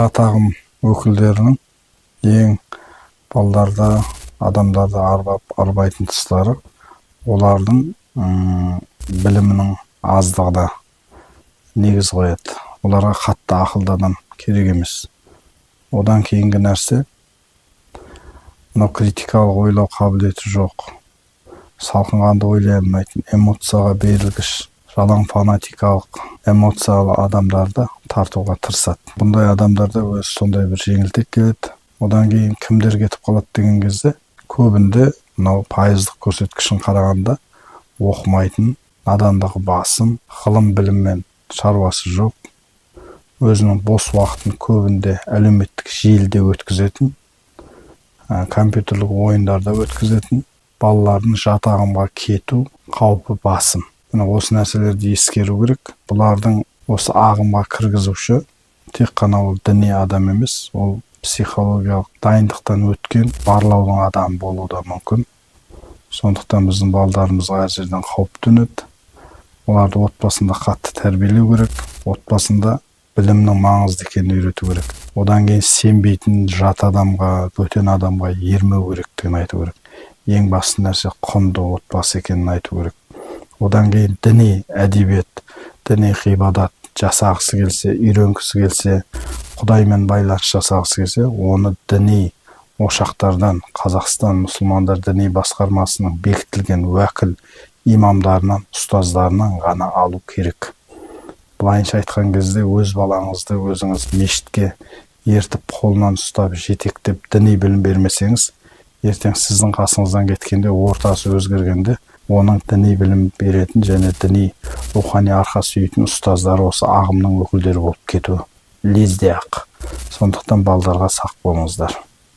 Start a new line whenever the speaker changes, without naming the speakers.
жат ағым өкілдерінің ең балаларды, адамдарды арбайтын тұстары олардың білімінің аздығына негіз қояды. Оларға қатты ақылды адам керек емес. Одан кейінгі нәрсе, мынау критикалық ойлау қабілеті жоқ, салқынқанды ойлай алмайтын, эмоцияға берілгіш, жалаң фанатикалық эмоциялы адамдарды тартуға тырысады. Бұндай адамдарда өз сондай бір жеңілтек келеді. Одан кейін кімдер кетіп қалады деген кезде, көбінде мынау пайыздық көрсеткішін қарағанда оқымайтын, надандығы басым, ғылым біліммен шаруасы жоқ, өзінің бос уақытын көбінде әлеуметтік желіде өткізетін, компьютерлік ойындарда өткізетін, балалардың жат ағымға кету қаупі басым. Осы нәрселерді ескеру керек. Бұлардың осы ағымға кіргізуші тек қана ол діни адам емес, ол психологиялық дайындықтан өткен барлаудың адамы болуы да мүмкін. Сондықтан біздің балдарымызға әр жерден қауіп төнеді. Оларды отбасында қатты тәрбиелеу керек. Отбасында білімнің маңызды екенін үйрету керек. Одан кейін сенбейтін жат адамға, бөтен адамға ермеу керектігін айту керек. Ең басты нәрсе құнды отбасы екенін айту керек. Одан кейін діни әдебиет, діни ғибадат жасағысы келсе, үйренгісі келсе, Құдаймен байланыс жасағысы келсе, оны діни ошақтардан, Қазақстан мұсылмандар діни басқармасының бекітілген уәкіл имамдарынан, ұстаздарынан ғана алу керек. Былайынша айтқан кезде өз балаңызды өзіңіз мешітке ертіп, қолынан ұстап, жетектеп, діни білім бермесеңіз, ертең сіздің қасыңыздан кеткенде, ортасы өзгергенде, оның діни білім беретін және діни рухани арқа сүйейтін ұстаздары осы ағымның өкілдері болып кетуі лезде ақ. Сондықтан балдарға сақ болыңыздар.